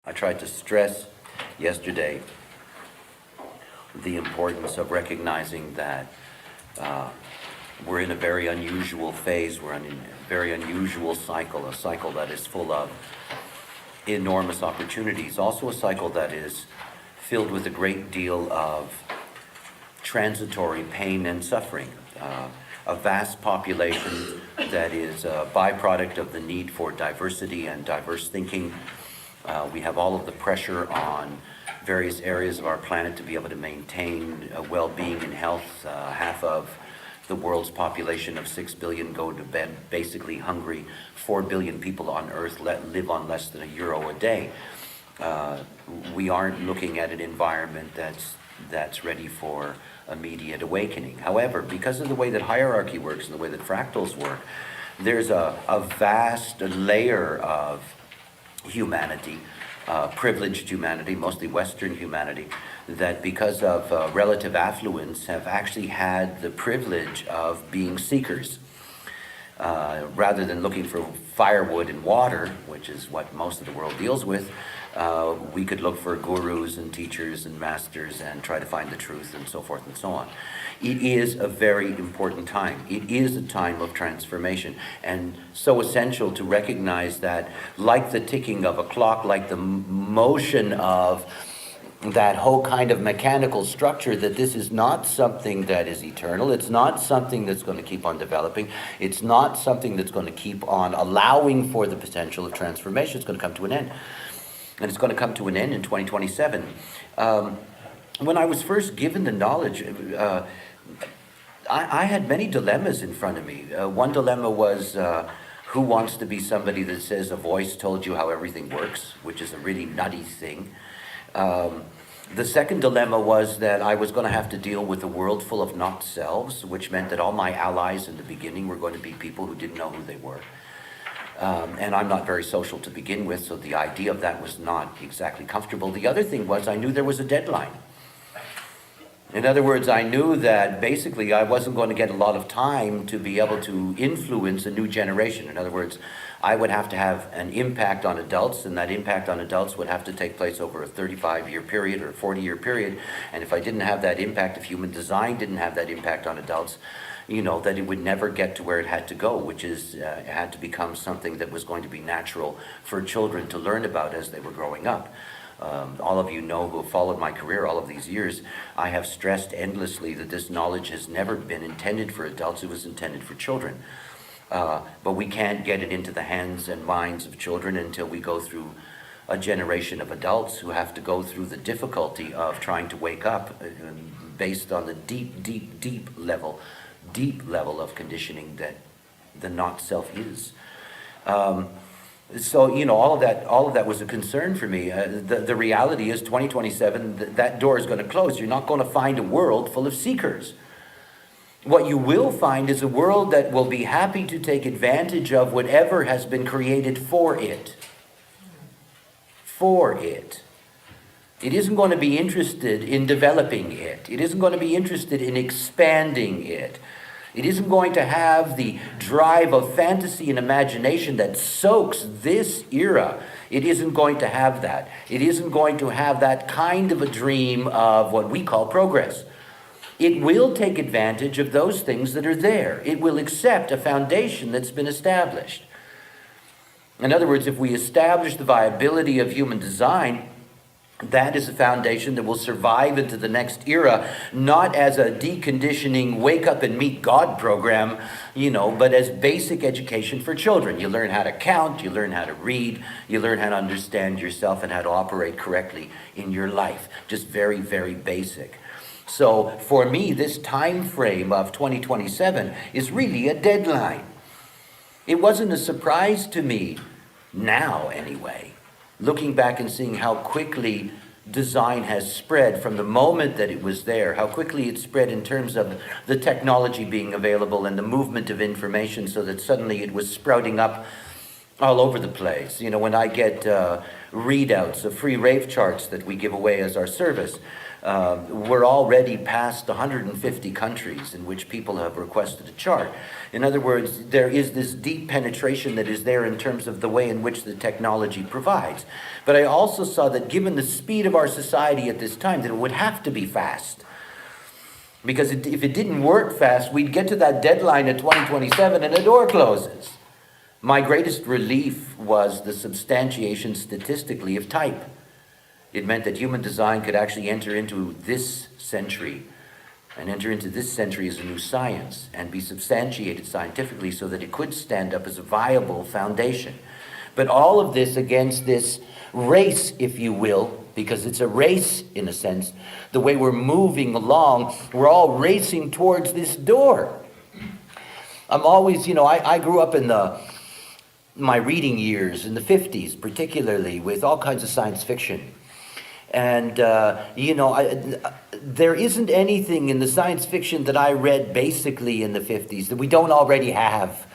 I tried to stress yesterday the importance of recognizing that we're in a very unusual phase, we're in a very unusual cycle, a cycle that is full of enormous opportunities, also a cycle that is filled with a great deal of transitory pain and suffering. A vast population that is a byproduct of the need for diversity and diverse thinking. We have all of the pressure on various areas of our planet to be able to maintain well-being and health. Half of the world's population of 6 billion go to bed basically hungry. 4 billion people on Earth live on less than €1 a day. We aren't looking at an environment that's ready for immediate awakening. However, because of the way that hierarchy works and the way that fractals work, there's a vast layer of humanity, privileged humanity, mostly Western humanity, that because of relative affluence have actually had the privilege of being seekers. Rather than looking for firewood and water, which is what most of the world deals with, we could look for gurus and teachers and masters and try to find the truth and so forth and so on. It is a very important time. It is a time of transformation, and so essential to recognize that, like the ticking of a clock, like the motion of that whole kind of mechanical structure, that this is not something that is eternal. It's not something that's going to keep on developing. It's not something that's going to keep on allowing for the potential of transformation. It's going to come to an end. And it's going to come to an end in 2027. When I was first given the knowledge, I had many dilemmas in front of me. One dilemma was, who wants to be somebody that says a voice told you how everything works, which is a really nutty thing. The second dilemma was that I was going to have to deal with a world full of not selves, which meant that all my allies in the beginning were going to be people who didn't know who they were. And I'm not very social to begin with, so the idea of that was not exactly comfortable. The other thing was I knew there was a deadline. In other words, I knew that basically I wasn't going to get a lot of time to be able to influence a new generation. In other words, I would have to have an impact on adults, and that impact on adults would have to take place over a 35-year period or a 40-year period. And if I didn't have that impact, if human design didn't have that impact on adults, that it would never get to where it had to go, which is it had to become something that was going to be natural for children to learn about as they were growing up. All of you know, who have followed my career all of these years, I have stressed endlessly that this knowledge has never been intended for adults. It was intended for children. But we can't get it into the hands and minds of children until we go through a generation of adults who have to go through the difficulty of trying to wake up based on the deep level of conditioning that the not self is. So all of that was a concern for me. The reality is 2027, that door is going to close. You're not going to find a world full of seekers. What you will find is a world that will be happy to take advantage of whatever has been created for it. For it. It isn't going to be interested in developing it. It isn't going to be interested in expanding it. It isn't going to have the drive of fantasy and imagination that soaks this era. It isn't going to have that. It isn't going to have that kind of a dream of what we call progress. It will take advantage of those things that are there. It will accept a foundation that's been established. In other words, if we establish the viability of human design, that is a foundation that will survive into the next era, not as a deconditioning wake up and meet God program, but as basic education for children. You learn how to count, you learn how to read, you learn how to understand yourself and how to operate correctly in your life. Just very, very basic. So for me, this time frame of 2027 is really a deadline. It wasn't a surprise to me, now anyway, looking back and seeing how quickly design has spread from the moment that it was there, how quickly it spread in terms of the technology being available and the movement of information, so that suddenly it was sprouting up all over the place. When I get readouts of free rave charts that we give away as our service, we're already past 150 countries in which people have requested a chart. In other words, there is this deep penetration that is there in terms of the way in which the technology provides. But I also saw that given the speed of our society at this time, that it would have to be fast. Because if it didn't work fast, we'd get to that deadline at 2027 and the door closes. My greatest relief was the substantiation statistically of type. It meant that human design could actually enter into this century and enter into this century as a new science and be substantiated scientifically so that it could stand up as a viable foundation. But all of this against this race, if you will, because it's a race in a sense, the way we're moving along, we're all racing towards this door. I'm always, I grew up in my reading years in the 50s, particularly with all kinds of science fiction. And, there isn't anything in the science fiction that I read basically in the 50s that we don't already have.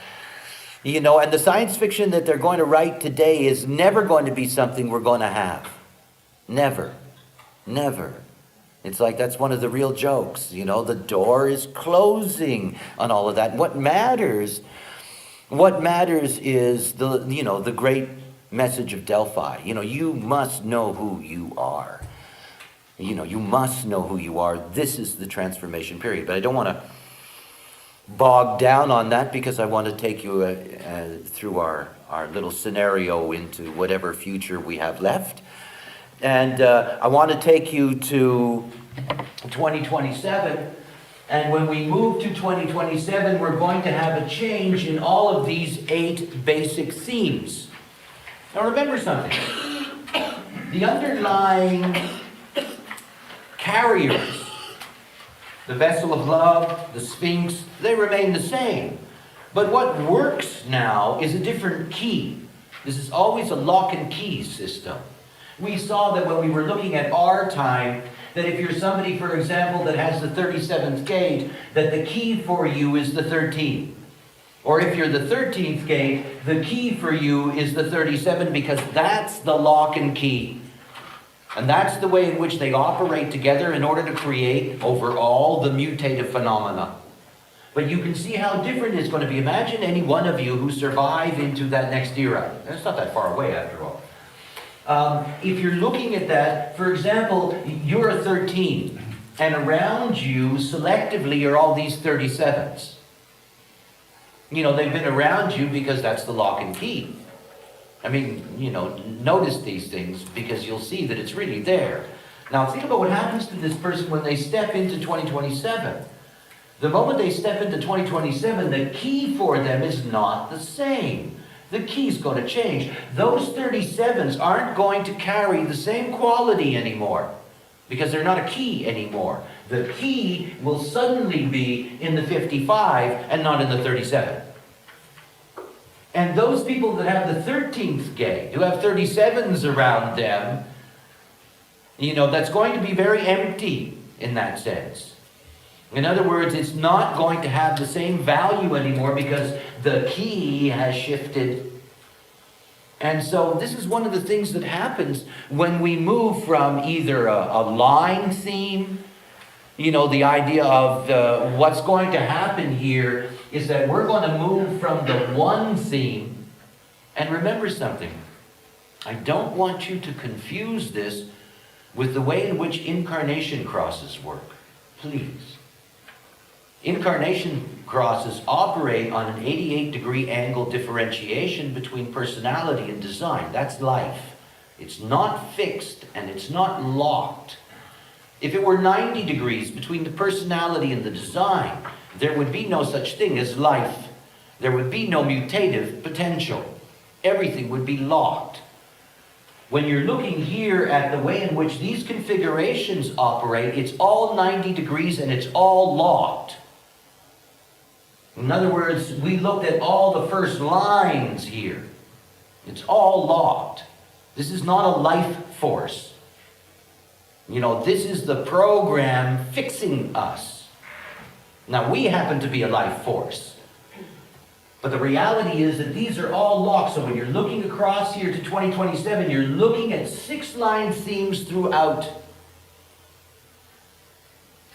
And the science fiction that they're going to write today is never going to be something we're going to have. Never. Never. It's like that's one of the real jokes. The door is closing on all of that. And what matters is the great message of Delphi. You must know who you are. You must know who you are. This is the transformation period. But I don't want to bog down on that because I want to take you through our little scenario into whatever future we have left. And I want to take you to 2027. And when we move to 2027, we're going to have a change in all of these 8 basic themes. Now remember something. The underlying carriers, the vessel of love, the Sphinx, they remain the same. But what works now is a different key. This is always a lock and key system. We saw that when we were looking at our time, that if you're somebody, for example, that has the 37th gate, that the key for you is the 13th. Or if you're the 13th gate, the key for you is the 37 because that's the lock and key. And that's the way in which they operate together in order to create overall the mutative phenomena. But you can see how different it's going to be. Imagine any one of you who survive into that next era. And it's not that far away after all. If you're looking at that, for example, you're a 13, and around you selectively are all these 37s. They've been around you because that's the lock and key. Notice these things because you'll see that it's really there. Now think about what happens to this person when they step into 2027. The moment they step into 2027, the key for them is not the same. The key's going to change. Those 37s aren't going to carry the same quality anymore because they're not a key anymore. The key will suddenly be in the 55 and not in the 37. And those people that have the 13th gate, who have 37s around them, that's going to be very empty in that sense. In other words, it's not going to have the same value anymore because the key has shifted. And so this is one of the things that happens when we move from either a line theme, the idea of what's going to happen here is that we're going to move from the one theme. And remember something, I don't want you to confuse this with the way in which incarnation crosses work. Please. Incarnation crosses operate on an 88-degree angle differentiation between personality and design. That's life. It's not fixed and it's not locked. If it were 90 degrees between the personality and the design, there would be no such thing as life. There would be no mutative potential. Everything would be locked. When you're looking here at the way in which these configurations operate, it's all 90 degrees and it's all locked. In other words, we looked at all the first lines here. It's all locked. This is not a life force. This is the program fixing us. Now, we happen to be a life force. But the reality is that these are all locked. So when you're looking across here to 2027, you're looking at 6-line themes throughout.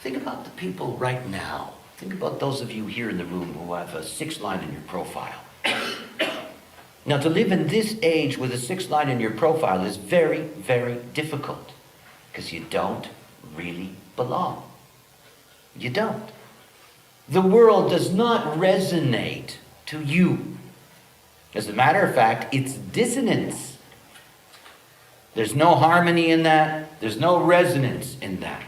Think about the people right now. Think about those of you here in the room who have a 6 line in your profile. Now, to live in this age with a 6 line in your profile is very, very difficult because you don't really belong. You don't. The world does not resonate to you. As a matter of fact, it's dissonance. There's no harmony in that. There's no resonance in that.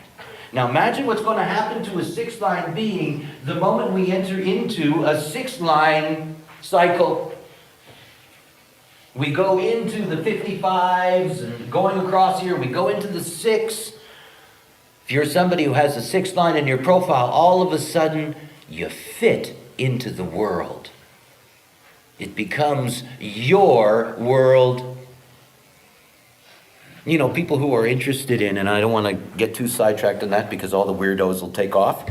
Now imagine what's going to happen to a 6 line being the moment we enter into a 6 line cycle. We go into the 55s and going across here, we go into the 6. If you're somebody who has a 6 line in your profile, all of a sudden you fit into the world. It becomes your world. You know, people who are interested in, and I don't want to get too sidetracked on that because all the weirdos will take off.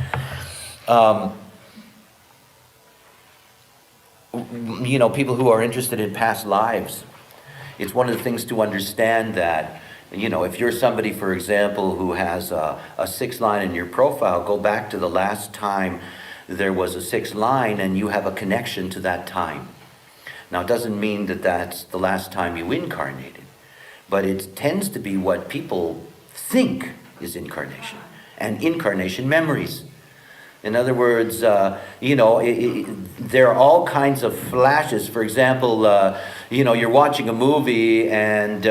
You know, people who are interested in past lives. It's one of the things to understand that, you know, if you're somebody, for example, who has a 6 line in your profile, go back to the last time there was a 6 line and you have a connection to that time. Now, it doesn't mean that that's the last time you incarnated, but it tends to be what people think is incarnation, and incarnation memories. In other words, you know, there are all kinds of flashes. For example, you know, you're watching a movie and,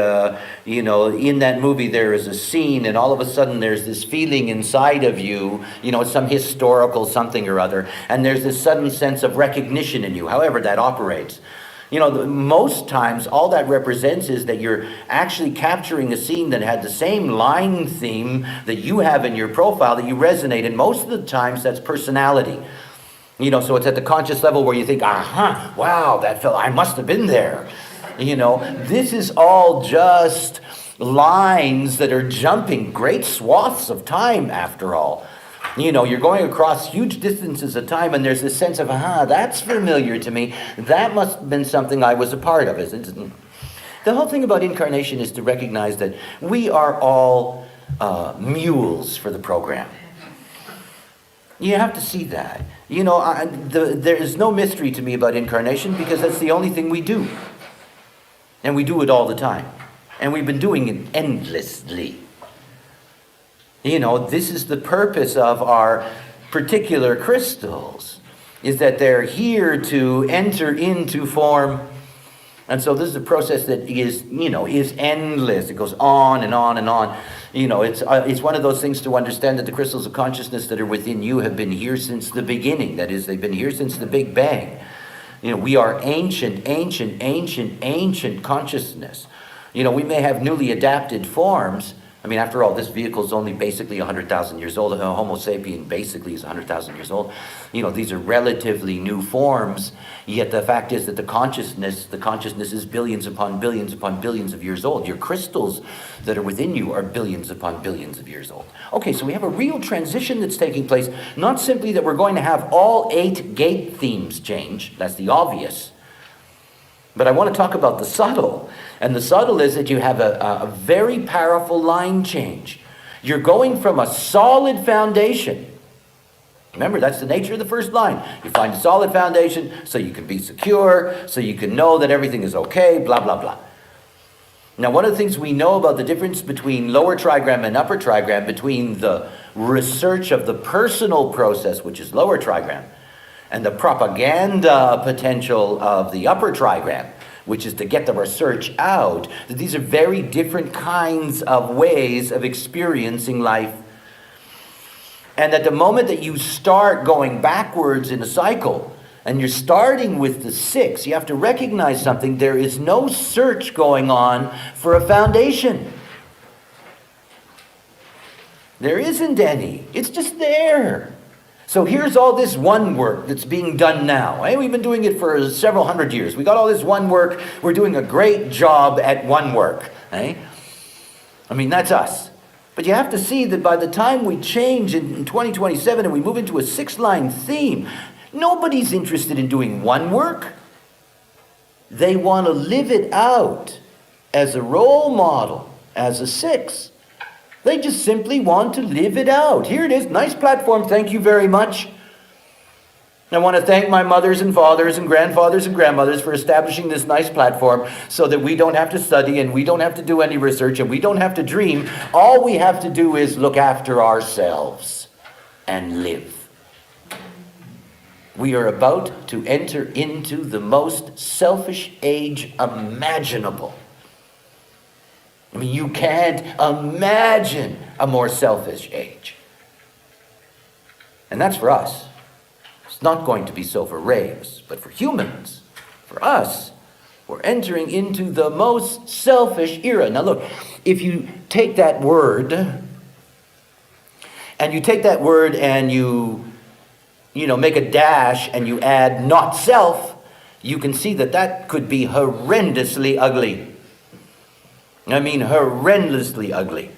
you know, in that movie there is a scene and all of a sudden there's this feeling inside of you, you know, some historical something or other, and there's this sudden sense of recognition in you, however that operates. You know, most times all that represents is that you're actually capturing a scene that had the same line theme that you have in your profile that you resonate, and most of the times that's personality. You know, so it's at the conscious level where you think, aha, wow, that fella, I must have been there. You know, this is all just lines that are jumping great swaths of time after all. You know, you're going across huge distances of time and there's this sense of, aha, that's familiar to me. That must have been something I was a part of, isn't it? The whole thing about incarnation is to recognize that we are all mules for the program. You have to see that. You know, there is no mystery to me about incarnation because that's the only thing we do. And we do it all the time. And we've been doing it endlessly. You know, this is the purpose of our particular crystals, is that they're here to enter into form. And so this is a process that is, you know, is endless. It goes on and on and on. You know, it's one of those things to understand that the crystals of consciousness that are within you have been here since the beginning. That is, they've been here since the Big Bang. You know, we are ancient consciousness. You know, we may have newly adapted forms. I mean, after all, this vehicle is only basically 100,000 years old. Homo sapien basically is 100,000 years old. You know, these are relatively new forms. Yet the fact is that the consciousness is billions upon billions upon billions of years old. Your crystals that are within you are billions upon billions of years old. Okay, so we have a real transition that's taking place. Not simply that we're going to have all 8 gate themes change. That's the obvious. But I want to talk about the subtle. And the subtle is that you have a very powerful line change. You're going from a solid foundation. Remember, that's the nature of the first line. You find a solid foundation so you can be secure, so you can know that everything is okay, blah, blah, blah. Now, one of the things we know about the difference between lower trigram and upper trigram, between the research of the personal process, which is lower trigram, and the propaganda potential of the upper trigram, which is to get the research out, that these are very different kinds of ways of experiencing life. And at the moment that you start going backwards in a cycle, and you're starting with the 6, you have to recognize something. There is no search going on for a foundation. There isn't any. It's just there. So here's all this one work that's being done now. We've been doing it for several hundred years. We got all this one work. We're doing a great job at one work. I mean, that's us. But you have to see that by the time we change in 2027 and we move into a 6-line theme, nobody's interested in doing one work. They want to live it out as a role model, as a 6. They just simply want to live it out. Here it is, nice platform, thank you very much. I want to thank my mothers and fathers and grandfathers and grandmothers for establishing this nice platform so that we don't have to study and we don't have to do any research and we don't have to dream. All we have to do is look after ourselves and live. We are about to enter into the most selfish age imaginable. I mean, you can't imagine a more selfish age. And that's for us. It's not going to be so for raves, but for humans, for us, we're entering into the most selfish era. Now look, if you take that word, and you make a dash and you add not self, you can see that could be horrendously ugly. I mean, horrendously ugly.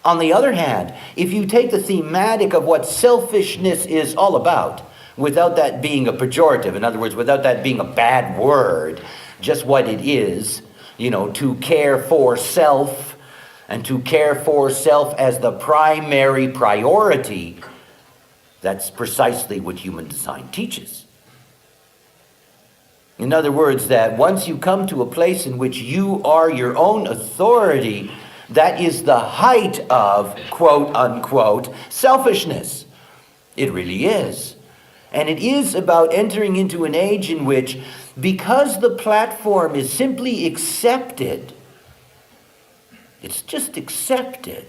On the other hand, if you take the thematic of what selfishness is all about, without that being a pejorative, in other words, without that being a bad word, just what it is, to care for self, and to care for self as the primary priority, that's precisely what human design teaches. In other words, that once you come to a place in which you are your own authority, that is the height of, quote unquote, selfishness. It really is. And it is about entering into an age in which, because the platform is simply accepted, it's just accepted.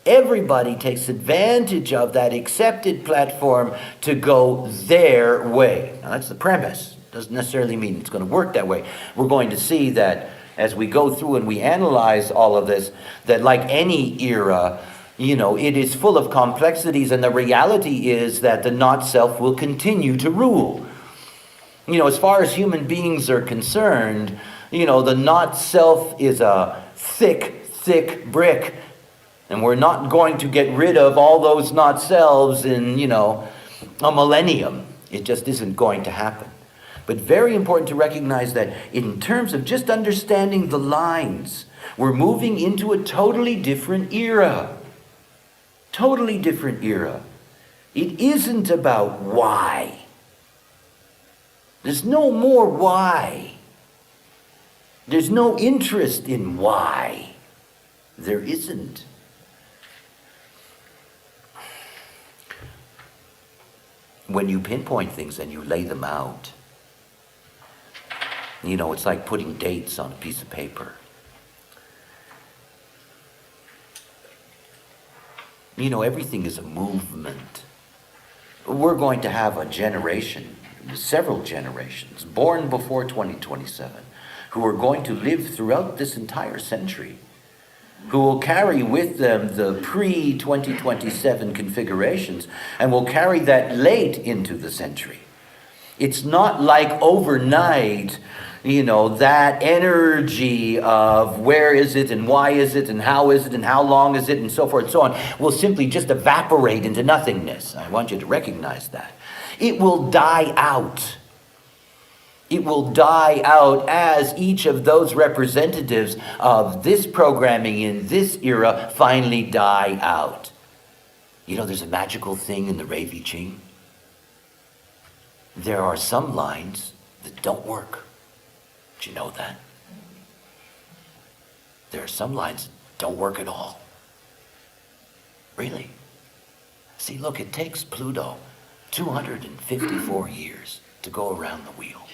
Everybody takes advantage of that accepted platform to go their way. Now that's the premise. Doesn't necessarily mean it's going to work that way. We're going to see that as we go through and we analyze all of this, that like any era, it is full of complexities, and the reality is that the not-self will continue to rule. As far as human beings are concerned, the not-self is a thick, thick brick, and we're not going to get rid of all those not-selves in, a millennium. It just isn't going to happen. But very important to recognize that in terms of just understanding the lines, we're moving into a totally different era. Totally different era. It isn't about why. There's no more why. There's no interest in why. There isn't. When you pinpoint things and you lay them out, it's like putting dates on a piece of paper. Everything is a movement. We're going to have a generation, several generations, born before 2027, who are going to live throughout this entire century, who will carry with them the pre-2027 configurations, and will carry that late into the century. It's not like overnight, that energy of where is it and why is it and how is it and how long is it and so forth and so on will simply just evaporate into nothingness. I want you to recognize that. It will die out. It will die out as each of those representatives of this programming in this era finally die out. There's a magical thing in the Rave I Ching. There are some lines that don't work. Do you know that? There are some lines that don't work at all. Really? See, look, it takes Pluto 254 years to go around the wheel.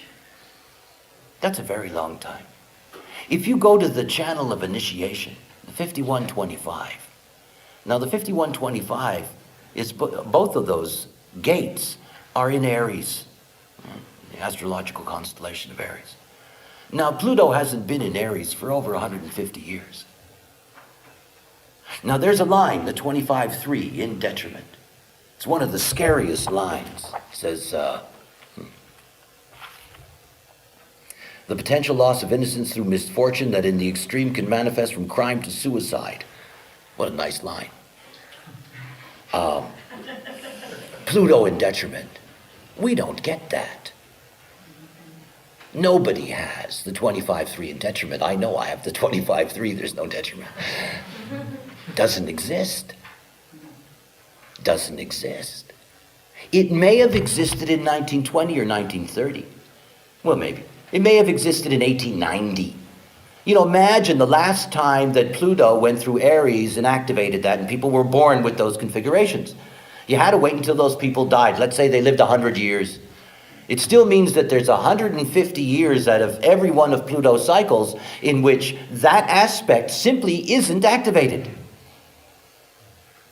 That's a very long time. If you go to the channel of initiation, the 5125, now the 5125 is both of those gates are in Aries, the astrological constellation of Aries. Now, Pluto hasn't been in Aries for over 150 years. Now, there's a line, the 25-3, in detriment. It's one of the scariest lines. It says, the potential loss of innocence through misfortune that in the extreme can manifest from crime to suicide. What a nice line. Pluto in detriment. We don't get that. Nobody has the 25-3 in detriment. I know I have the 25-3, there's no detriment. Doesn't exist. Doesn't exist. It may have existed in 1920 or 1930. Well, maybe. It may have existed in 1890. Imagine the last time that Pluto went through Aries and activated that, and people were born with those configurations. You had to wait until those people died. Let's say they lived 100 years. It still means that there's 150 years out of every one of Pluto's cycles in which that aspect simply isn't activated.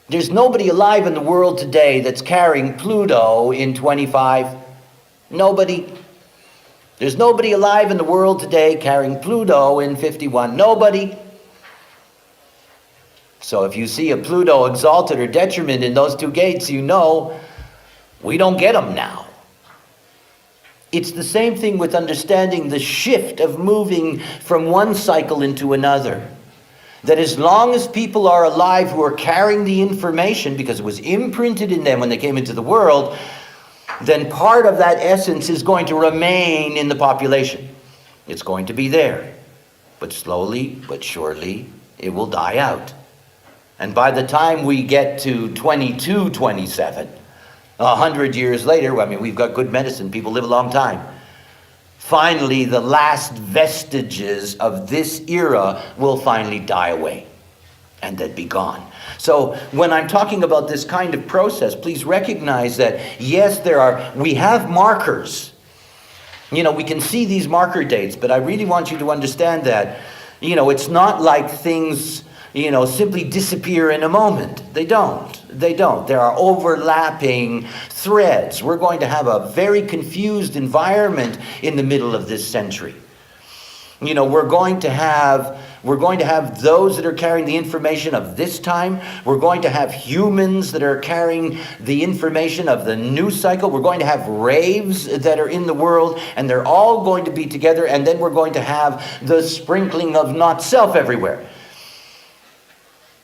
There's nobody alive in the world today that's carrying Pluto in 25. Nobody. There's nobody alive in the world today carrying Pluto in 51. Nobody. So if you see a Pluto exalted or detriment in those two gates, we don't get them now. It's the same thing with understanding the shift of moving from one cycle into another. That as long as people are alive who are carrying the information, because it was imprinted in them when they came into the world, then part of that essence is going to remain in the population. It's going to be there. But slowly, but surely, it will die out. And by the time we get to 22, 27, 100 years later, we've got good medicine, people live a long time. Finally, the last vestiges of this era will finally die away and then be gone. So when I'm talking about this kind of process, please recognize that, yes, we have markers. We can see these marker dates, but I really want you to understand that, it's not like things, simply disappear in a moment. They don't. There are overlapping threads. We're going to have a very confused environment in the middle of this century. We're going to have those that are carrying the information of this time. We're going to have humans that are carrying the information of the new cycle. We're going to have raves that are in the world, and they're all going to be together, and then we're going to have the sprinkling of not self everywhere.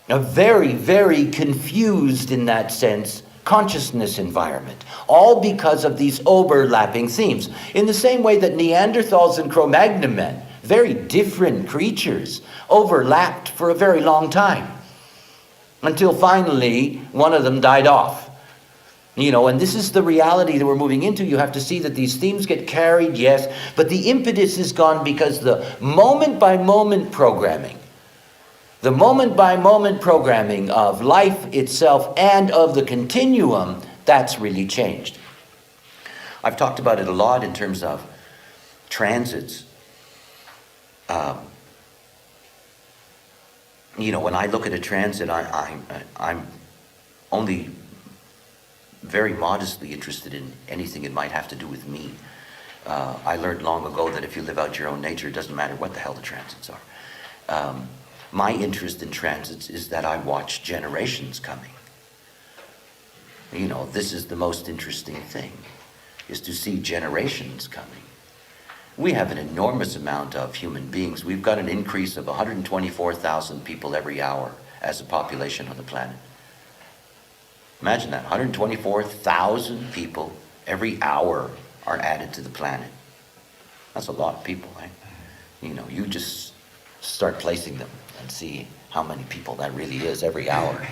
A very, very confused, in that sense, consciousness environment, all because of these overlapping themes. In the same way that Neanderthals and Cro-Magnon men, very different creatures, overlapped for a very long time, until finally one of them died off. And this is the reality that we're moving into. You have to see that these themes get carried, yes, but the impetus is gone because the moment-by-moment programming, the moment-by-moment programming of life itself and of the continuum, that's really changed. I've talked about it a lot in terms of transits. When I look at a transit, I'm only very modestly interested in anything it might have to do with me. I learned long ago that if you live out your own nature, it doesn't matter what the hell the transits are. My interest in transits is that I watch generations coming. This is the most interesting thing, is to see generations coming. We have an enormous amount of human beings. We've got an increase of 124,000 people every hour as a population on the planet. Imagine that, 124,000 people every hour are added to the planet. That's a lot of people, right? You just start placing them and see how many people that really is every hour.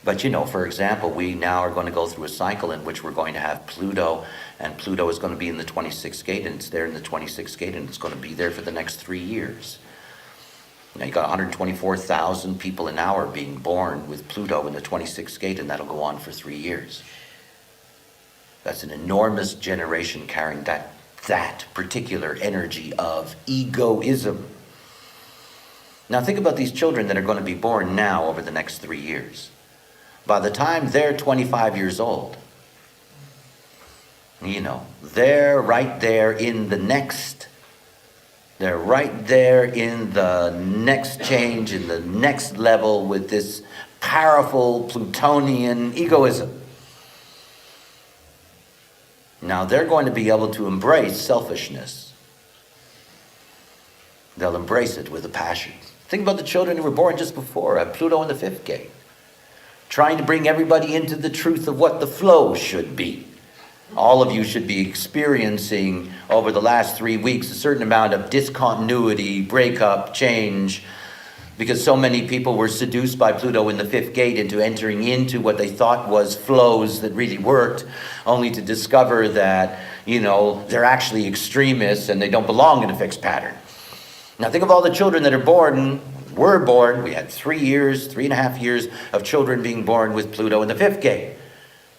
But for example, we now are going to go through a cycle in which we're going to have Pluto, and Pluto is going to be in the 26th gate, and it's there in the 26th gate, and it's going to be there for the next 3 years. You got 124,000 people an hour being born with Pluto in the 26th gate, and that'll go on for 3 years. That's an enormous generation carrying that particular energy of egoism. Now think about these children that are going to be born now over the next 3 years. By the time they're 25 years old, they're right there in the next change, in the next level with this powerful Plutonian egoism. Now they're going to be able to embrace selfishness. They'll embrace it with a passion. Think about the children who were born just before, Pluto in the 5th gate, trying to bring everybody into the truth of what the flow should be. All of you should be experiencing over the last 3 weeks a certain amount of discontinuity, breakup, change, because so many people were seduced by Pluto in the fifth gate into entering into what they thought was flows that really worked, only to discover that, they're actually extremists and they don't belong in a fixed pattern. Now think of all the children that were born. We had 3.5 years of children being born with Pluto in the fifth gate.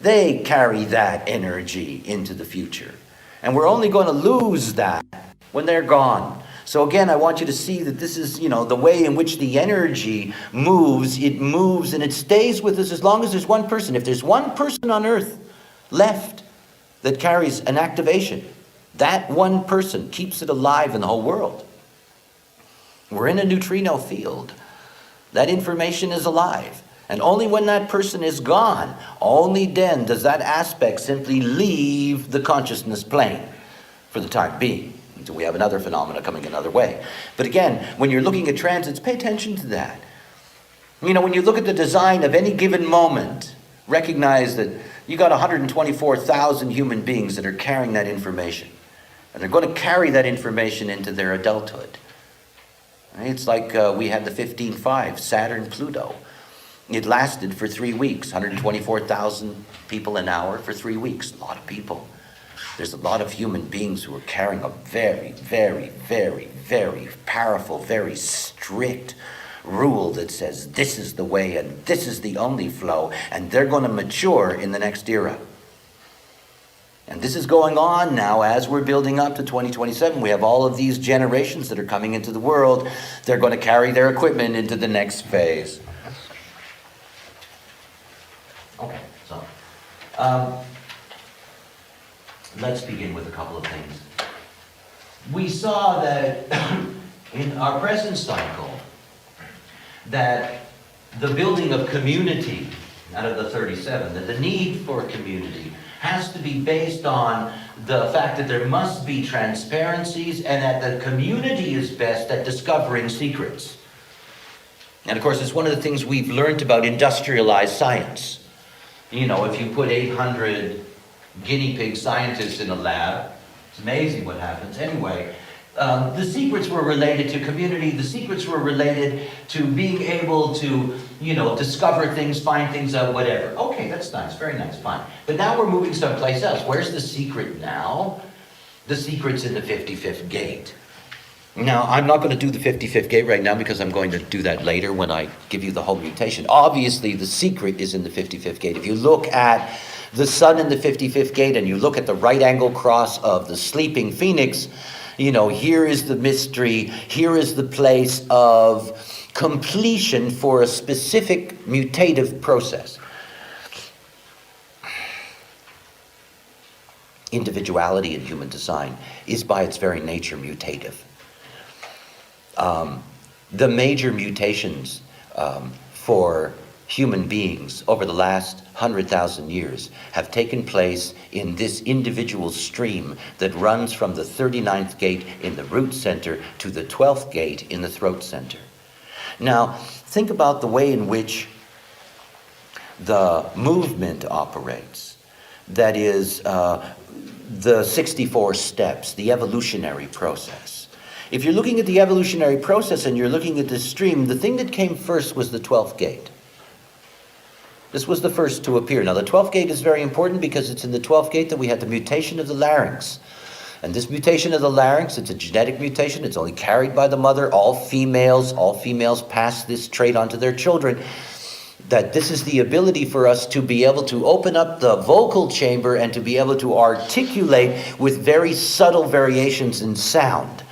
They carry that energy into the future. And we're only going to lose that when they're gone. So again, I want you to see that this is, the way in which the energy moves. It moves and it stays with us as long as there's one person. If there's one person on Earth left that carries an activation, that one person keeps it alive in the whole world. We're in a neutrino field. That information is alive. And only when that person is gone, only then does that aspect simply leave the consciousness plane for the time being. So we have another phenomena coming another way. But again, when you're looking at transits, pay attention to that. When you look at the design of any given moment, recognize that you got 124,000 human beings that are carrying that information. And they're going to carry that information into their adulthood. It's like we had the 15.5, Saturn, Pluto. It lasted for 3 weeks, 124,000 people an hour for 3 weeks. A lot of people. There's a lot of human beings who are carrying a very, very, very, very powerful, very strict rule that says this is the way and this is the only flow, and they're going to mature in the next era. And this is going on now as we're building up to 2027. We have all of these generations that are coming into the world. They're going to carry their equipment into the next phase. Okay, so let's begin with a couple of things. We saw that in our present cycle that the building of community out of the 37, that the need for community has to be based on the fact that there must be transparencies and that the community is best at discovering secrets. And of course, it's one of the things we've learned about industrialized science. If you put 800 guinea pig scientists in a lab, it's amazing what happens. Anyway, the secrets were related to community. The secrets were related to being able to, discover things, find things out, whatever. Okay, that's nice, very nice, fine. But now we're moving someplace else. Where's the secret now? The secret's in the 55th gate. Now, I'm not going to do the 55th gate right now because I'm going to do that later when I give you the whole mutation. Obviously, the secret is in the 55th gate. If you look at the sun in the 55th gate and you look at the right angle cross of the sleeping phoenix, here is the mystery, here is the place of completion for a specific mutative process. Individuality in human design is by its very nature mutative. The major mutations for human beings over the last 100,000 years have taken place in this individual stream that runs from the 39th gate in the root center to the 12th gate in the throat center. Now, think about the way in which the movement operates. That is, the 64 steps, the evolutionary process. If you're looking at the evolutionary process and you're looking at this stream, the thing that came first was the 12th gate. This was the first to appear. Now, the 12th gate is very important because it's in the 12th gate that we had the mutation of the larynx. And this mutation of the larynx, it's a genetic mutation. It's only carried by the mother. All females pass this trait onto their children. That this is the ability for us to be able to open up the vocal chamber and to be able to articulate with very subtle variations in sound.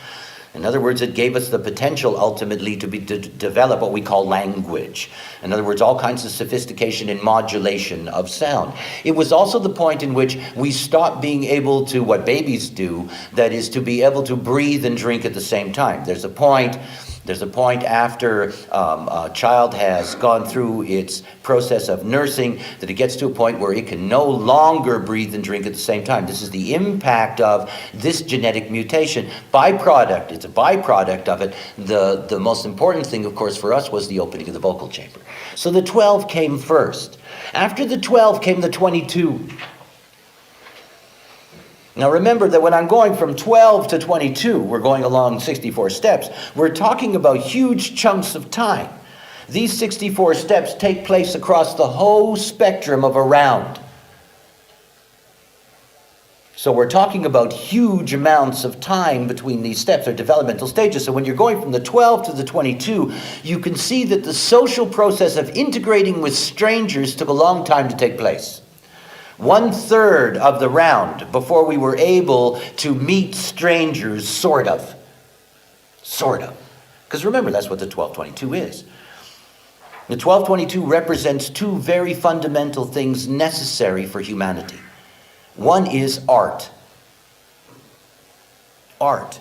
In other words, it gave us the potential ultimately to develop what we call language. In other words, all kinds of sophistication in modulation of sound. It was also the point in which we stopped being able to, what babies do, that is to be able to breathe and drink at the same time. There's a point after a child has gone through its process of nursing that it gets to a point where it can no longer breathe and drink at the same time. This is the impact of this genetic mutation. It's a byproduct of it. The most important thing, of course, for us was the opening of the vocal chamber. So the 12 came first. After the 12 came the 22. Now remember that when I'm going from 12 to 22, we're going along 64 steps, we're talking about huge chunks of time. These 64 steps take place across the whole spectrum of a round. So we're talking about huge amounts of time between these steps, or developmental stages. So when you're going from the 12 to the 22, you can see that the social process of integrating with strangers took a long time to take place. 1/3 of the round before we were able to meet strangers, sort of. Sort of. Because remember, that's what the 1222 is. The 1222 represents two very fundamental things necessary for humanity. One is art. Art.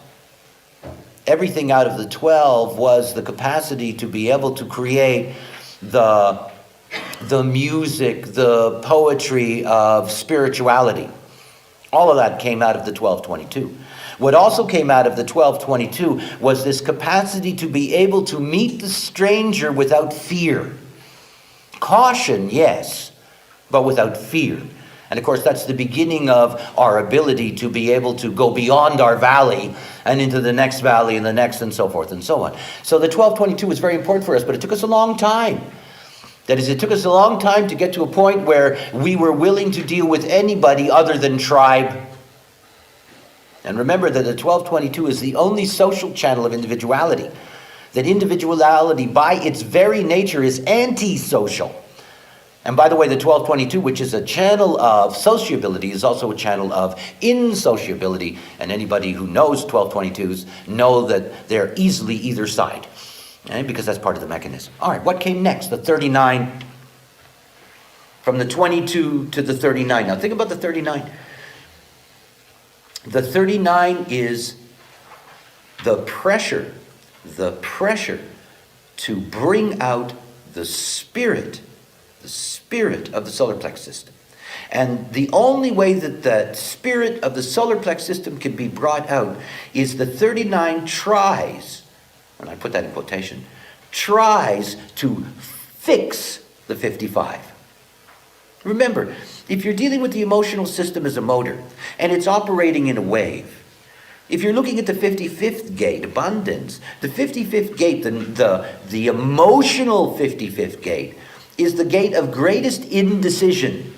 Everything out of the 12 was the capacity to be able to create the music, the poetry of spirituality. All of that came out of the 1222. What also came out of the 1222 was this capacity to be able to meet the stranger without fear. Caution, yes, but without fear. And of course, that's the beginning of our ability to be able to go beyond our valley and into the next valley and the next, and so forth and so on. So the 1222 was very important for us, but it took us a long time. That is, it took us a long time to get to a point where we were willing to deal with anybody other than tribe. And remember that the 1222 is the only social channel of individuality. That individuality, by its very nature, is antisocial. And by the way, the 1222, which is a channel of sociability, is also a channel of insociability. And anybody who knows 1222s know that they're easily either side. Okay? Because that's part of the mechanism. All right, what came next? The 39. From the 22 to the 39. Now think about the 39. The 39 is the pressure to bring out the spirit of the solar plex system. And the only way that the spirit of the solar plex system can be brought out is the 39 tries, and I put that in quotation, tries to fix the 55. Remember, if you're dealing with the emotional system as a motor, and it's operating in a wave, if you're looking at the 55th gate, abundance, the 55th gate, the emotional 55th gate, is the gate of greatest indecision.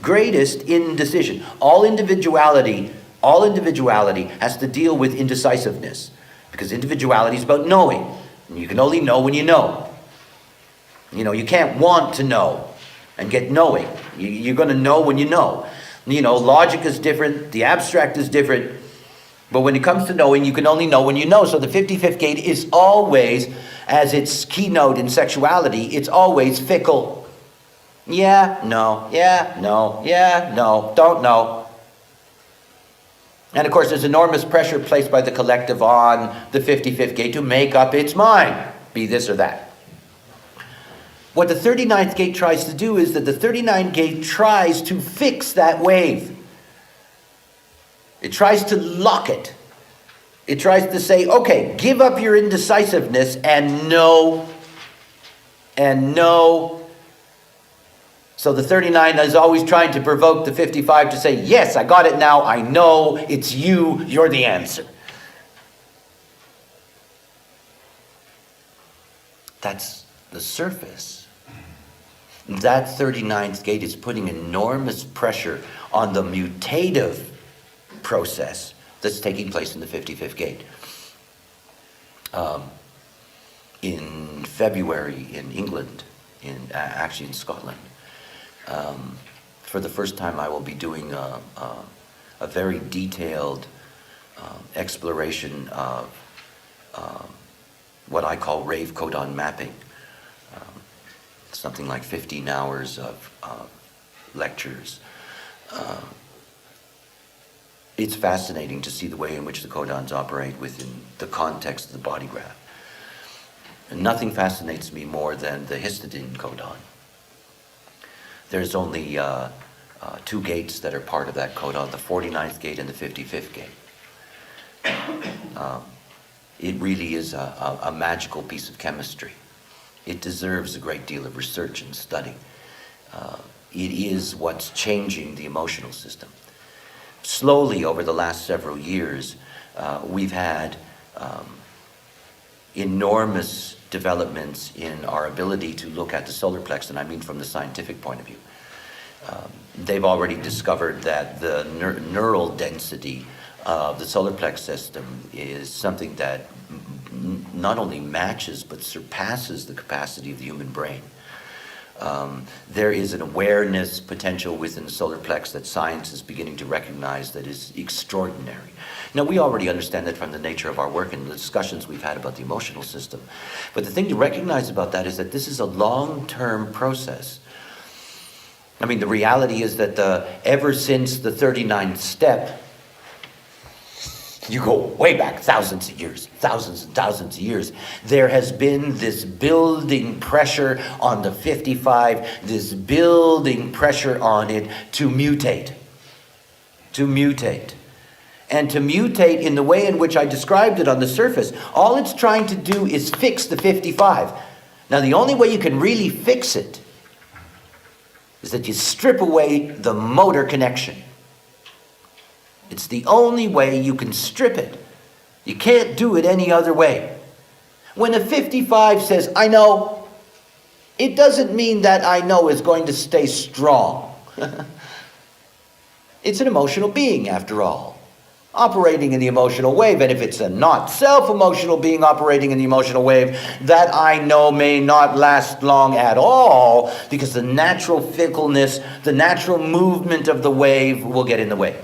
Greatest indecision. All individuality has to deal with indecisiveness. Because individuality is about knowing. And you can only know when you know. You know, you can't want to know and get knowing. You're going to know when you know. You know, logic is different. The abstract is different. But when it comes to knowing, you can only know when you know. So the 55th gate is always, as its keynote in sexuality, it's always fickle. Yeah, no, don't know. And of course, there's enormous pressure placed by the collective on the 55th gate to make up its mind, be this or that. What the 39th gate tries to do is that the 39th gate tries to fix that wave. It tries to lock it. It tries to say, okay, give up your indecisiveness and know. So the 39 is always trying to provoke the 55 to say, yes, I got it now, I know, it's you, you're the answer. That's the surface. That 39th gate is putting enormous pressure on the mutative process that's taking place in the 55th gate. In February in England, actually in Scotland, for the first time I will be doing a very detailed exploration of what I call rave codon mapping. Something like 15 hours of lectures. It's fascinating to see the way in which the codons operate within the context of the body graph. And nothing fascinates me more than the histidine codon. There's only two gates that are part of that codon, the 49th gate and the 55th gate. It really is a magical piece of chemistry. It deserves a great deal of research and study. It is what's changing the emotional system. slowly over the last several years, we've had enormous developments in our ability to look at the solar plex, and I mean from the scientific point of view. They've already discovered that the neural density of the solar plex system is something that not only matches but surpasses the capacity of the human brain. There is an awareness potential within the solar plex that science is beginning to recognize that is extraordinary. Now, we already understand that from the nature of our work and the discussions we've had about the emotional system. But the thing to recognize about that is that this is a long-term process. I mean, the reality is that ever since the 39th step, you go way back thousands of years, thousands and thousands of years, there has been this building pressure on the 55, this building pressure on it to mutate. To mutate. And to mutate in the way in which I described it on the surface, all it's trying to do is fix the 55. Now, the only way you can really fix it is that you strip away the motor connection. It's the only way you can strip it. You can't do it any other way. When a 55 says, I know, it doesn't mean that I know is going to stay strong. It's an emotional being, after all, operating in the emotional wave. And if it's a not self-emotional being operating in the emotional wave, that I know may not last long at all, because the natural fickleness, the natural movement of the wave will get in the way.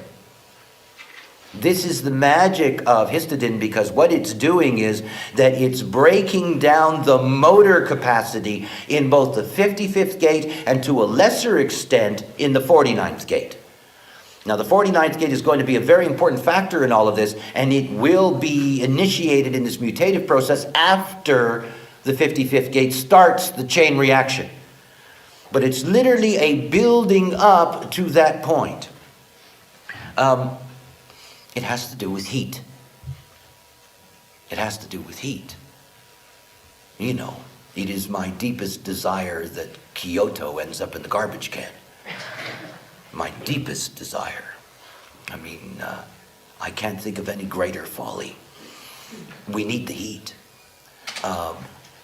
This is the magic of histidine, because what it's doing is that it's breaking down the motor capacity in both the 55th gate and to a lesser extent in the 49th gate. Now, the 49th gate is going to be a very important factor in all of this, and it will be initiated in this mutative process after the 55th gate starts the chain reaction. But it's literally a building up to that point. It has to do with heat. It has to do with heat. You know, it is my deepest desire that Kyoto ends up in the garbage can. My deepest desire. I mean, I can't think of any greater folly. We need the heat.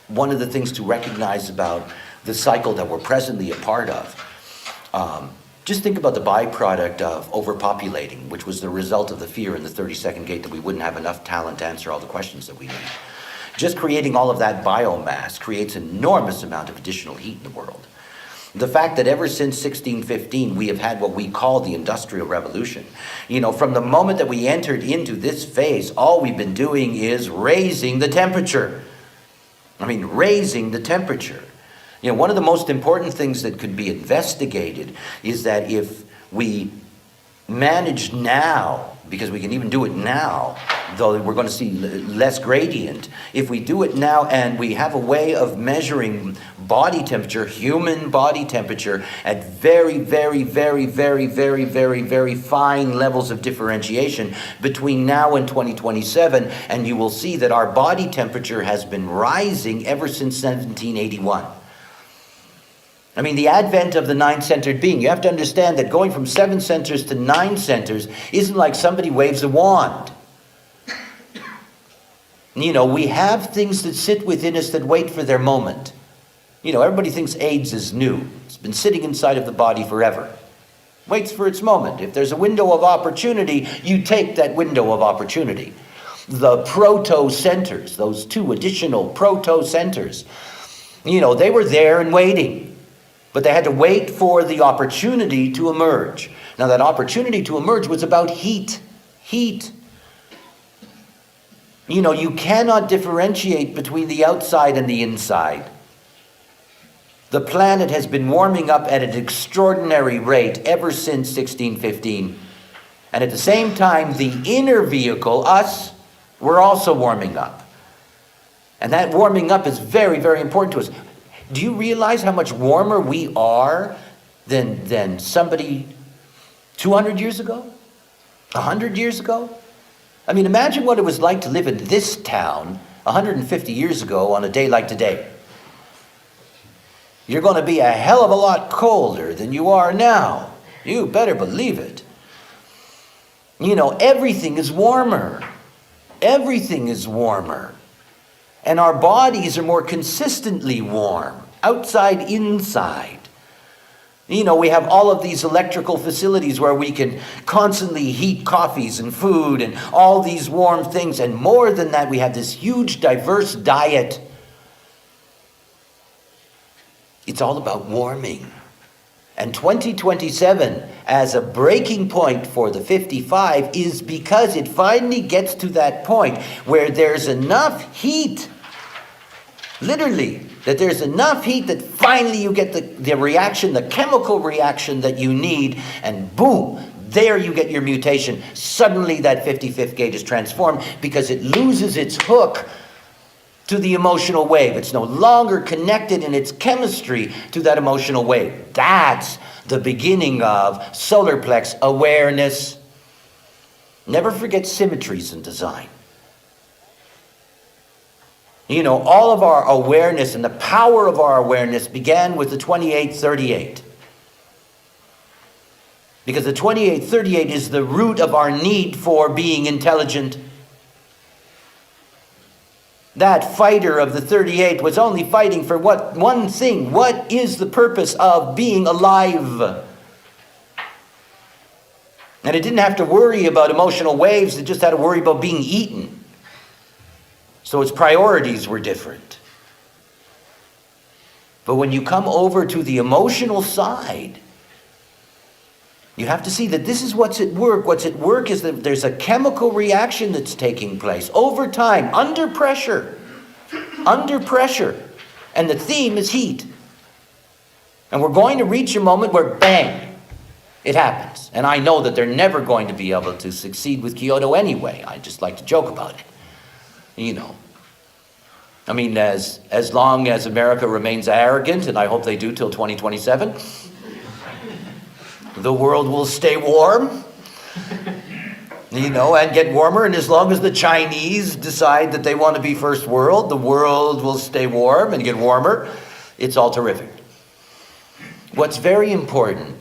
One of the things to recognize about the cycle that we're presently a part of, just think about the byproduct of overpopulating, which was the result of the fear in the 32nd gate that we wouldn't have enough talent to answer all the questions that we need. Just creating all of that biomass creates an enormous amount of additional heat in the world. The fact that ever since 1615 we have had what we call the Industrial Revolution. You know, from the moment that we entered into this phase, all we've been doing is raising the temperature. I mean, raising the temperature. You know, one of the most important things that could be investigated is that if we manage now, because we can even do it now, though we're going to see less gradient, if we do it now and we have a way of measuring body temperature, human body temperature, at very, very, very, very, very, very, very fine levels of differentiation between now and 2027, and you will see that our body temperature has been rising ever since 1781. I mean, the advent of the nine-centered being, you have to understand that going from 7 centers to 9 centers isn't like somebody waves a wand. You know, we have things that sit within us that wait for their moment. You know, everybody thinks AIDS is new. It's been sitting inside of the body forever. Waits for its moment. If there's a window of opportunity, you take that window of opportunity. The proto-centers, those 2 additional proto-centers, you know, they were there and waiting. But they had to wait for the opportunity to emerge. Now, that opportunity to emerge was about heat. Heat. You know, you cannot differentiate between the outside and the inside. The planet has been warming up at an extraordinary rate ever since 1615. And at the same time, the inner vehicle, us, we're also warming up. And that warming up is very, very important to us. Do you realize how much warmer we are than somebody 200 years ago? 100 years ago? I mean, imagine what it was like to live in this town 150 years ago on a day like today. You're going to be a hell of a lot colder than you are now. You better believe it. You know, everything is warmer. Everything is warmer. And our bodies are more consistently warm, outside, inside. You know, we have all of these electrical facilities where we can constantly heat coffees and food and all these warm things. And more than that, we have this huge, diverse diet. It's all about warming. And 2027 as a breaking point for the 55 is because it finally gets to that point where there's enough heat, literally, that there's enough heat that finally you get the reaction, the chemical reaction that you need, and boom, there you get your mutation. Suddenly that 55th gate is transformed because it loses its hook to the emotional wave. It's no longer connected in its chemistry to that emotional wave. That's the beginning of solar plex awareness. Never forget symmetries in design. You know, all of our awareness and the power of our awareness began with the 2838. Because the 2838 is the root of our need for being intelligent. That fighter of the 38 was only fighting for one thing. What is the purpose of being alive? And it didn't have to worry about emotional waves. It just had to worry about being eaten. So its priorities were different. But when you come over to the emotional side, you have to see that this is what's at work. What's at work is that there's a chemical reaction that's taking place over time, under pressure. Under pressure. And the theme is heat. And we're going to reach a moment where, bang, it happens. And I know that they're never going to be able to succeed with Kyoto anyway. I just like to joke about it. You know. I mean, as long as America remains arrogant, and I hope they do till 2027, the world will stay warm, you know, and get warmer. And as long as the Chinese decide that they want to be first world, the world will stay warm and get warmer. It's all terrific. What's very important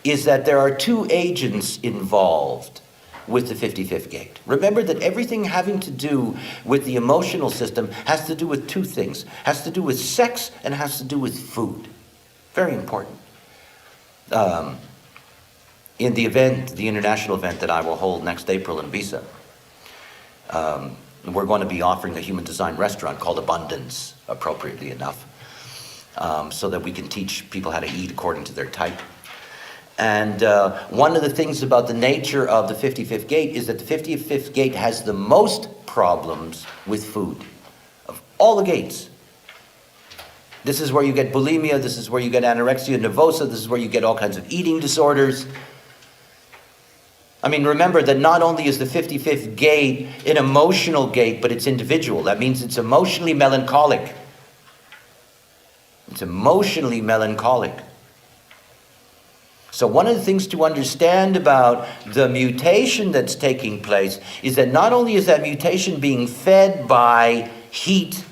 is that there are two agents involved with the 55th gate. Remember that everything having to do with the emotional system has to do with two things. Has to do with sex and has to do with food. Very important. In the event, the international event that I will hold next April in Ibiza, we're going to be offering a human design restaurant called Abundance, appropriately enough, so that we can teach people how to eat according to their type. And one of the things about the nature of the 55th gate is that the 55th gate has the most problems with food of all the gates. This is where you get bulimia, this is where you get anorexia nervosa, this is where you get all kinds of eating disorders. I mean, remember that not only is the 55th gate an emotional gate, but it's individual. That means it's emotionally melancholic. It's emotionally melancholic. So one of the things to understand about the mutation that's taking place is that not only is that mutation being fed by heat,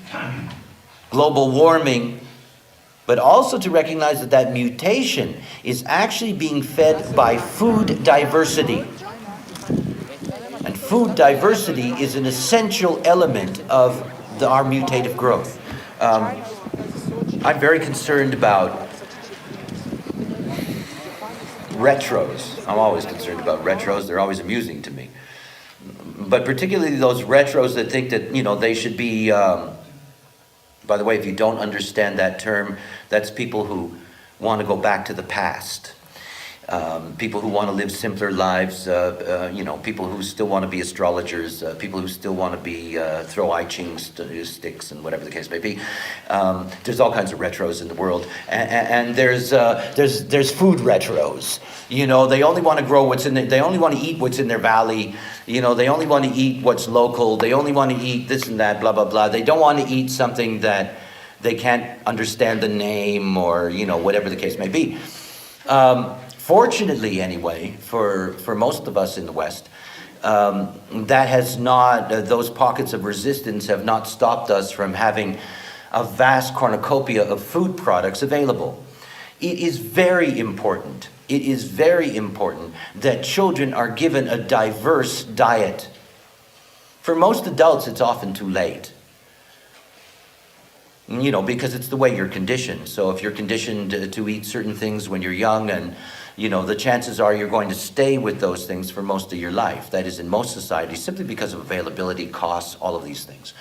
global warming, but also to recognize that that mutation is actually being fed by food diversity. And food diversity is an essential element of our mutative growth. I'm very concerned about retros. I'm always concerned about retros. They're always amusing to me. But particularly those retros that think that, you know, they should be, by the way, if you don't understand that term, that's people who want to go back to the past. People who want to live simpler lives, you know, people who still want to be astrologers, people who still want to be throw I Ching sticks and whatever the case may be. There's all kinds of retros in the world, and there's food retros. You know, they only want to grow what's in they only want to eat what's in their valley. You know, they only want to eat what's local. They only want to eat this and that, blah blah blah. They don't want to eat something that they can't understand the name or, you know, whatever the case may be. Fortunately, anyway, for most of us in the West, that has not, those pockets of resistance have not stopped us from having a vast cornucopia of food products available. It is very important. It is very important that children are given a diverse diet. For most adults, it's often too late. Because it's the way you're conditioned. So if you're conditioned to eat certain things when you're young, and the chances are you're going to stay with those things for most of your life. That is in most societies, simply because of availability, costs, all of these things.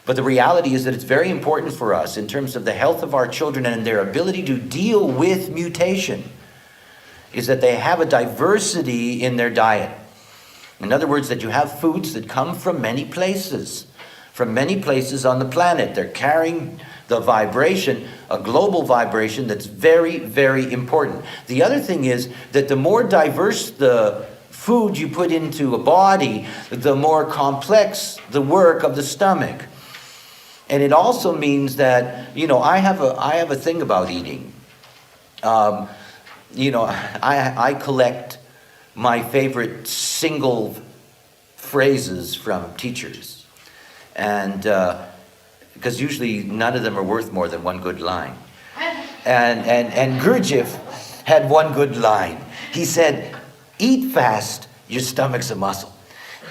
But the reality is that it's very important for us in terms of the health of our children and their ability to deal with mutation, is that they have a diversity in their diet. In other words, that you have foods that come from many places on the planet. They're carrying the vibration, a global vibration that's very, very important. The other thing is that the more diverse the food you put into a body, the more complex the work of the stomach. And it also means that, I have a thing about eating. I collect my favorite single phrases from teachers. And because usually none of them are worth more than one good line. And Gurdjieff had one good line. He said, "Eat fast, your stomach's a muscle."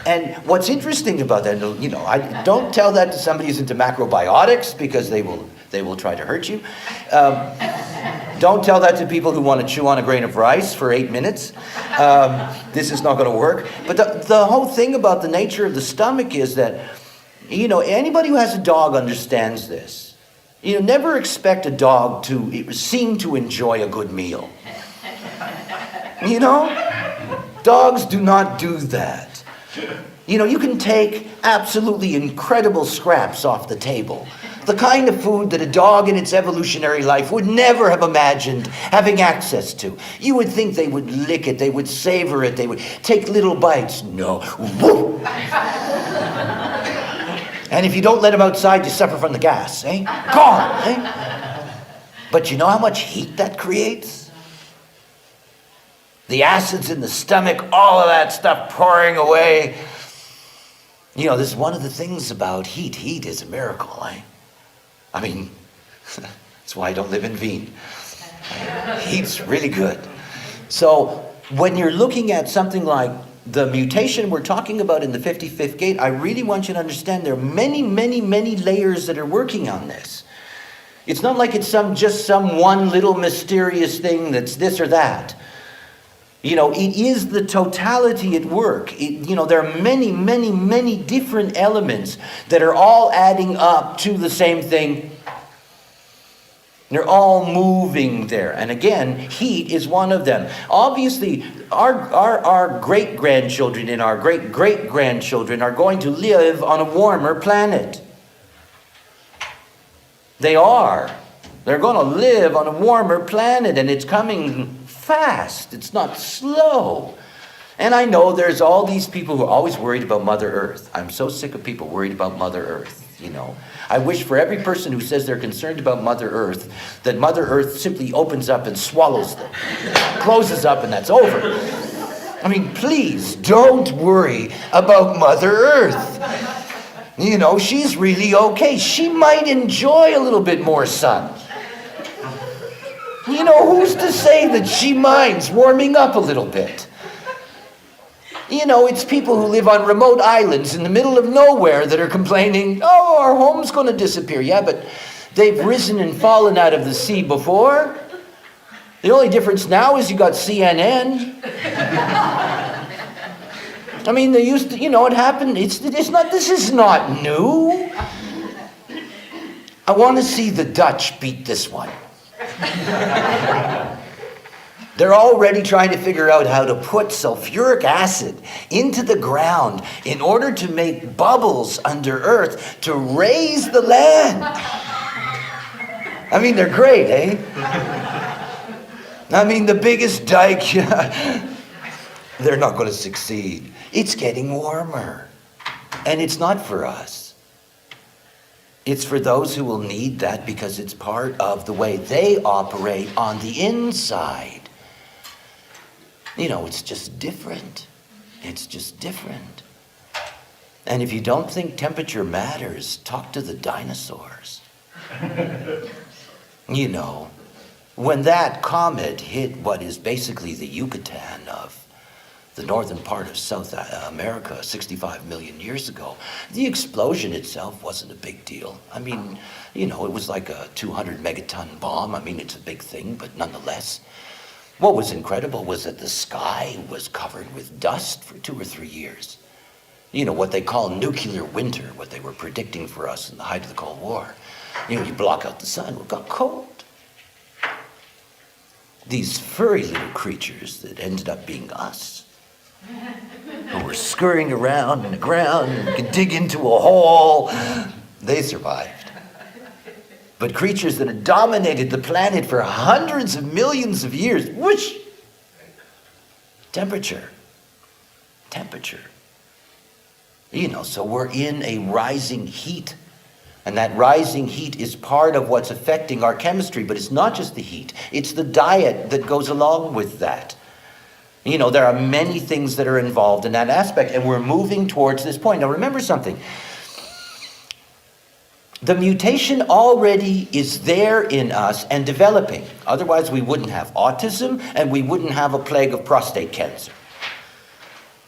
And what's interesting about that, I don't tell that to somebody who's into macrobiotics, because they will try to hurt you. Don't tell that to people who want to chew on a grain of rice for 8 minutes. This is not going to work. But the whole thing about the nature of the stomach is that, anybody who has a dog understands this. Never expect a dog to seem to enjoy a good meal. Dogs do not do that. You can take absolutely incredible scraps off the table. The kind of food that a dog in its evolutionary life would never have imagined having access to. You would think they would lick it, they would savor it, they would take little bites. No. Woo! And if you don't let them outside, you suffer from the gas, eh? Gone, eh? But you know how much heat that creates? The acids in the stomach, all of that stuff pouring away. This is one of the things about heat. Heat is a miracle, eh? I mean, that's why I don't live in Wien. Heat's really good. So when you're looking at something like the mutation we're talking about in the 55th gate, I really want you to understand there are many, many, many layers that are working on this. It's not like it's just some one little mysterious thing that's this or that. It is the totality at work. There are many, many, many different elements that are all adding up to the same thing. They're all moving there. And again, heat is one of them. Obviously, our great-grandchildren and our great-great-grandchildren are going to live on a warmer planet. They are. They're going to live on a warmer planet, and it's coming fast. It's not slow. And I know there's all these people who are always worried about Mother Earth. I'm so sick of people worried about Mother Earth. I wish for every person who says they're concerned about Mother Earth, that Mother Earth simply opens up and swallows them, closes up, and that's over. I mean, please don't worry about Mother Earth. She's really okay. She might enjoy a little bit more sun. Who's to say that she minds warming up a little bit? It's people who live on remote islands in the middle of nowhere that are complaining, "Oh, our home's going to disappear." Yeah, but they've risen and fallen out of the sea before. The only difference now is you got CNN. I mean, they used to, it happened. This is not new. I want to see the Dutch beat this one. They're already trying to figure out how to put sulfuric acid into the ground in order to make bubbles under earth to raise the land. I mean, they're great, eh? I mean, the biggest dike, they're not going to succeed. It's getting warmer. And it's not for us. It's for those who will need that because it's part of the way they operate on the inside. It's just different. It's just different. And if you don't think temperature matters, talk to the dinosaurs. when that comet hit what is basically the Yucatan of the northern part of South America 65 million years ago, the explosion itself wasn't a big deal. I mean, it was like a 200 megaton bomb. I mean, it's a big thing, but nonetheless. What was incredible was that the sky was covered with dust for 2 or 3 years. What they call nuclear winter, what they were predicting for us in the height of the Cold War. You block out the sun, it got cold. These furry little creatures that ended up being us, who were scurrying around in the ground and could dig into a hole, they survived. But creatures that had dominated the planet for hundreds of millions of years, whoosh! Temperature. So we're in a rising heat. And that rising heat is part of what's affecting our chemistry, but it's not just the heat, it's the diet that goes along with that. There are many things that are involved in that aspect, and we're moving towards this point. Now remember something. The mutation already is there in us and developing. Otherwise we wouldn't have autism and we wouldn't have a plague of prostate cancer.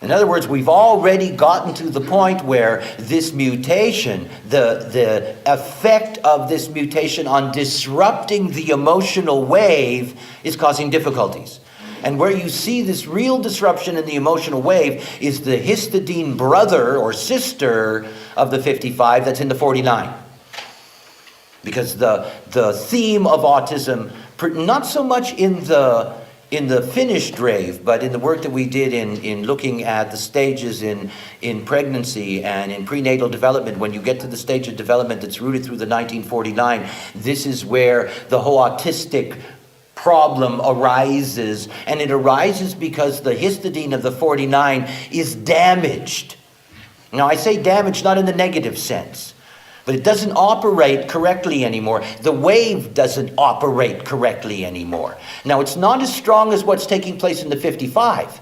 In other words, we've already gotten to the point where this mutation, the effect of this mutation on disrupting the emotional wave is causing difficulties. And where you see this real disruption in the emotional wave is the histidine brother or sister of the 55 that's in the 49. Because the theme of autism, not so much in the finished rave, but in the work that we did in looking at the stages in pregnancy and in prenatal development, when you get to the stage of development that's rooted through the 1949, this is where the whole autistic problem arises. And it arises because the histidine of the 49 is damaged. Now I say damaged not in the negative sense, but it doesn't operate correctly anymore. The wave doesn't operate correctly anymore. Now, it's not as strong as what's taking place in the 55,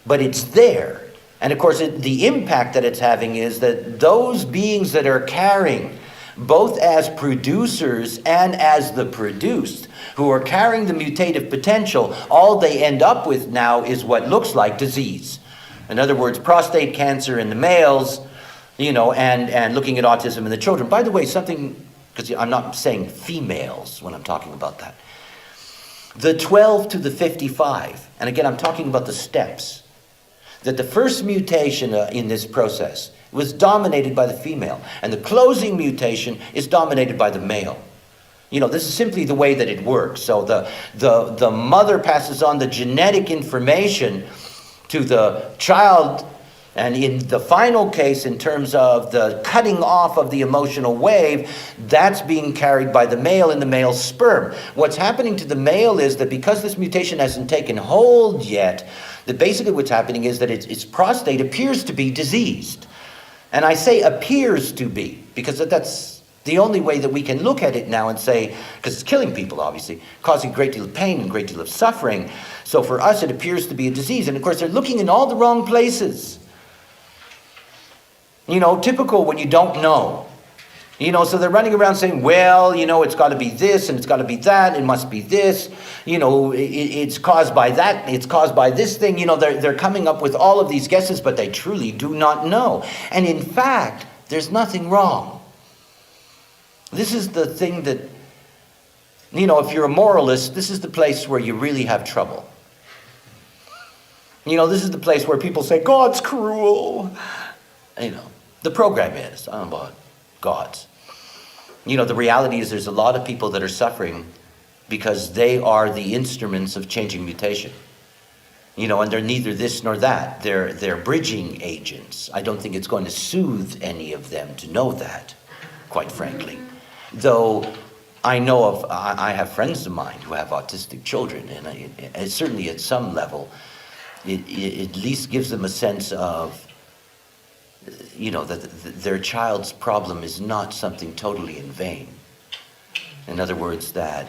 but it's there. And of course, the impact that it's having is that those beings that are carrying, both as producers and as the produced, who are carrying the mutative potential, all they end up with now is what looks like disease. In other words, prostate cancer in the males, and looking at autism in the children. By the way, because I'm not saying females when I'm talking about that. The 12 to the 55, and again, I'm talking about the steps, that the first mutation in this process was dominated by the female, and the closing mutation is dominated by the male. This is simply the way that it works. So the mother passes on the genetic information to the child. And in the final case, in terms of the cutting off of the emotional wave, that's being carried by the male in the male's sperm. What's happening to the male is that because this mutation hasn't taken hold yet, that basically what's happening is that its prostate appears to be diseased. And I say appears to be, because that's the only way that we can look at it now and say, because it's killing people, obviously, causing a great deal of pain and a great deal of suffering. So for us, it appears to be a disease. And of course, they're looking in all the wrong places. Typical when you don't know. So they're running around saying, well, it's got to be this and it's got to be that. It must be this. It's caused by that. It's caused by this thing. They're coming up with all of these guesses, but they truly do not know. And in fact, there's nothing wrong. This is the thing that, if you're a moralist, this is the place where you really have trouble. This is the place where people say, God's cruel. The program is, I don't know about God's. The reality is there's a lot of people that are suffering because they are the instruments of changing mutation. And they're neither this nor that. They're bridging agents. I don't think it's going to soothe any of them to know that, quite frankly. Though I have friends of mine who have autistic children, and certainly at some level, it at least gives them a sense of that their child's problem is not something totally in vain. In other words, that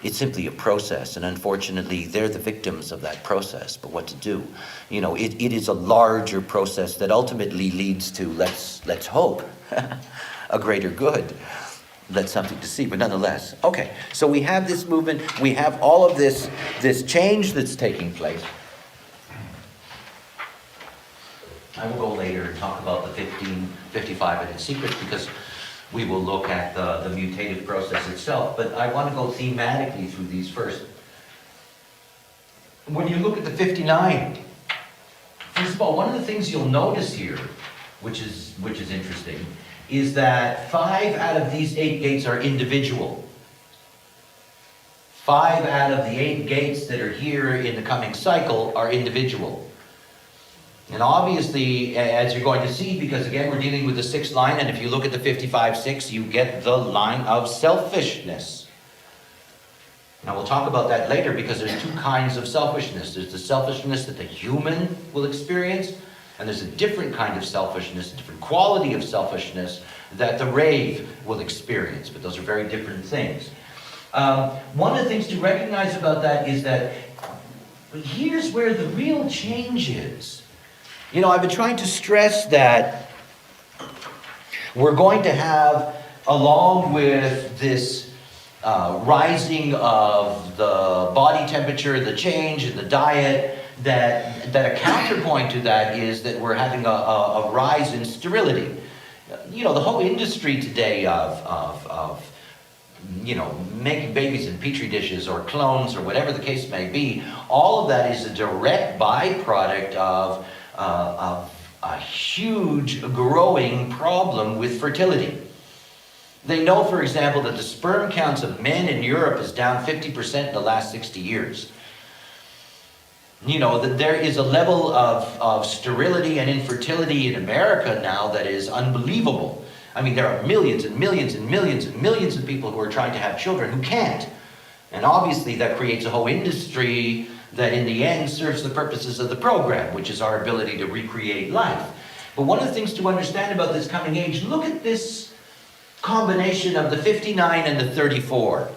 it's simply a process, and unfortunately, they're the victims of that process. But what to do? It is a larger process that ultimately leads to, let's hope, a greater good. that's something to see, but nonetheless. Okay, so we have this movement, we have all of this change that's taking place. I will go later and talk about the 1555 and its secrets, because we will look at the mutative process itself, but I want to go thematically through these first. When you look at the 59, first of all, one of the things you'll notice here, which is interesting, is that 5 out of these 8 gates are individual. 5 out of the 8 gates that are here in the coming cycle are individual. And obviously, as you're going to see, because again, we're dealing with the 6th line, and if you look at the 55-6, you get the line of selfishness. Now, we'll talk about that later, because there's 2 kinds of selfishness. There's the selfishness that the human will experience, and there's a different kind of selfishness, a different quality of selfishness that the rave will experience. But those are very different things. One of the things to recognize about that is that here's where the real change is. You know, I've been trying to stress that we're going to have, along with this rising of the body temperature, the change in the diet, that a counterpoint to that is that we're having a rise in sterility. You know, the whole industry today of you know, making babies in petri dishes or clones or whatever the case may be, all of that is a direct byproduct of a huge growing problem with fertility. They know, for example, that the sperm counts of men in Europe is down 50% in the last 60 years. You know, that there is a level of sterility and infertility in America now that is unbelievable. I mean, there are millions and millions and millions and millions of people who are trying to have children who can't. And obviously that creates a whole industry that in the end serves the purposes of the program, which is our ability to recreate life. But one of the things to understand about this coming age, look at this combination of the 59 and the 34.